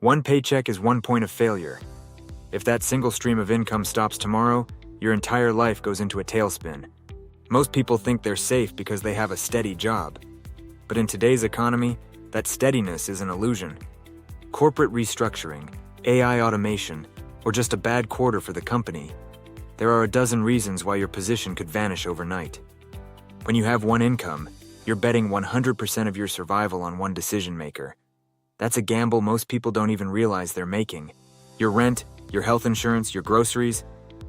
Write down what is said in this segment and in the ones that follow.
One paycheck is one point of failure. If that single stream of income stops tomorrow, your entire life goes into a tailspin. Most people think they're safe because they have a steady job. But in today's economy, that steadiness is an illusion. Corporate restructuring, AI automation, or just a bad quarter for the company. There are a dozen reasons why your position could vanish overnight. When you have one income, you're betting 100% of your survival on one decision maker. That's a gamble most people don't even realize they're making. Your rent, your health insurance, your groceries,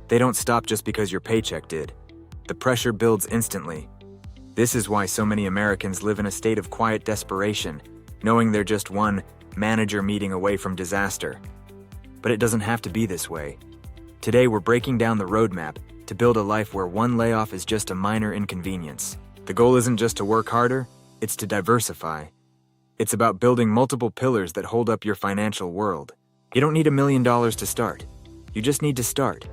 they don't stop just because your paycheck did. The pressure builds instantly. This is why so many Americans live in a state of quiet desperation, knowing they're just one manager meeting away from disaster. But it doesn't have to be this way. Today we're breaking down the roadmap to build a life where one layoff is just a minor inconvenience. The goal isn't just to work harder, it's to diversify. It's about building multiple pillars that hold up your financial world. You don't need $1 million to start. You just need to start.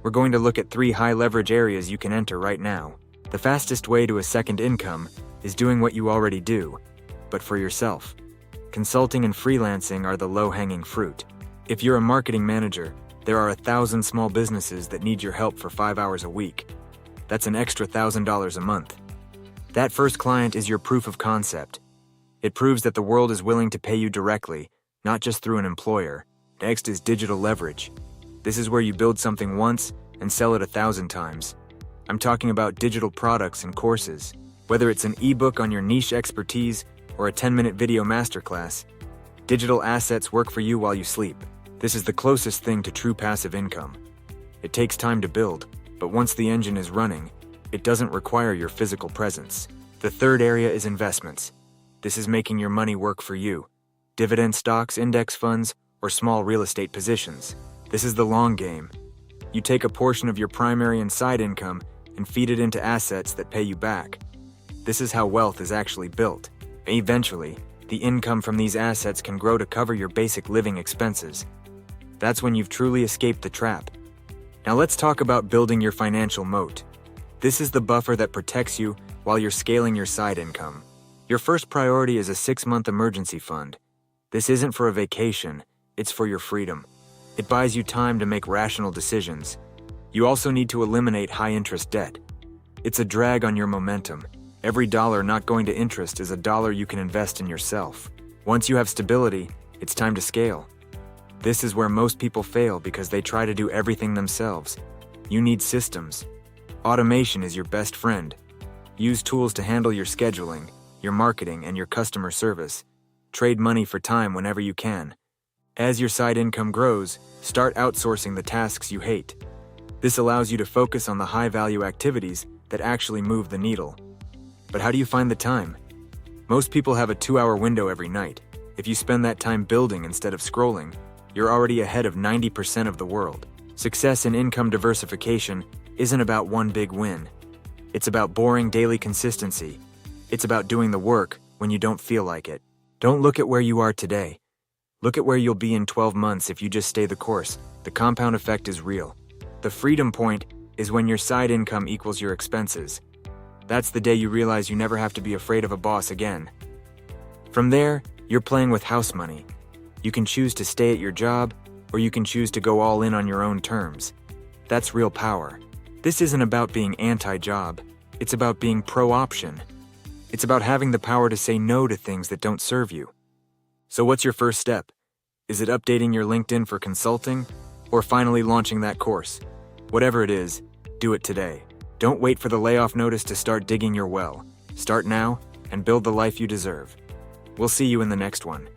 We're going to look at 3 high-leverage areas you can enter right now. The fastest way to a second income is doing what you already do, but for yourself. Consulting and freelancing are the low-hanging fruit. If you're a marketing manager, there are 1,000 small businesses that need your help for 5 hours a week. That's an extra $1,000 a month. That first client is your proof of concept. It proves that the world is willing to pay you directly, not just through an employer. Next is digital leverage. This is where you build something once and sell it 1,000 times. I'm talking about digital products and courses. Whether it's an ebook on your niche expertise or a 10-minute video masterclass, digital assets work for you while you sleep. This is the closest thing to true passive income. It takes time to build, but once the engine is running, it doesn't require your physical presence. The third area is investments. This is making your money work for you. Dividend stocks, index funds, or small real estate positions. This is the long game. You take a portion of your primary and side income and feed it into assets that pay you back. This is how wealth is actually built. Eventually, the income from these assets can grow to cover your basic living expenses. That's when you've truly escaped the trap. Now let's talk about building your financial moat. This is the buffer that protects you while you're scaling your side income. Your first priority is a 6-month emergency fund. This isn't for a vacation, it's for your freedom. It buys you time to make rational decisions. You also need to eliminate high-interest debt. It's a drag on your momentum. Every dollar not going to interest is a dollar you can invest in yourself. Once you have stability, it's time to scale. This is where most people fail because they try to do everything themselves. You need systems. Automation is your best friend. Use tools to handle your scheduling, your marketing, and your customer service. Trade money for time whenever you can. As your side income grows, start outsourcing the tasks you hate. This allows you to focus on the high-value activities that actually move the needle. But how do you find the time? Most people have a 2-hour window every night. If you spend that time building instead of scrolling, you're already ahead of 90% of the world. Success in income diversification isn't about one big win. It's about boring daily consistency. It's about doing the work when you don't feel like it. Don't look at where you are today. Look at where you'll be in 12 months if you just stay the course. The compound effect is real. The freedom point is when your side income equals your expenses. That's the day you realize you never have to be afraid of a boss again. From there, you're playing with house money. You can choose to stay at your job, or you can choose to go all in on your own terms. That's real power. This isn't about being anti-job. It's about being pro-option. It's about having the power to say no to things that don't serve you. So what's your first step? Is it updating your LinkedIn for consulting, or finally launching that course? Whatever it is, do it today. Don't wait for the layoff notice to start digging your well. Start now and build the life you deserve. We'll see you in the next one.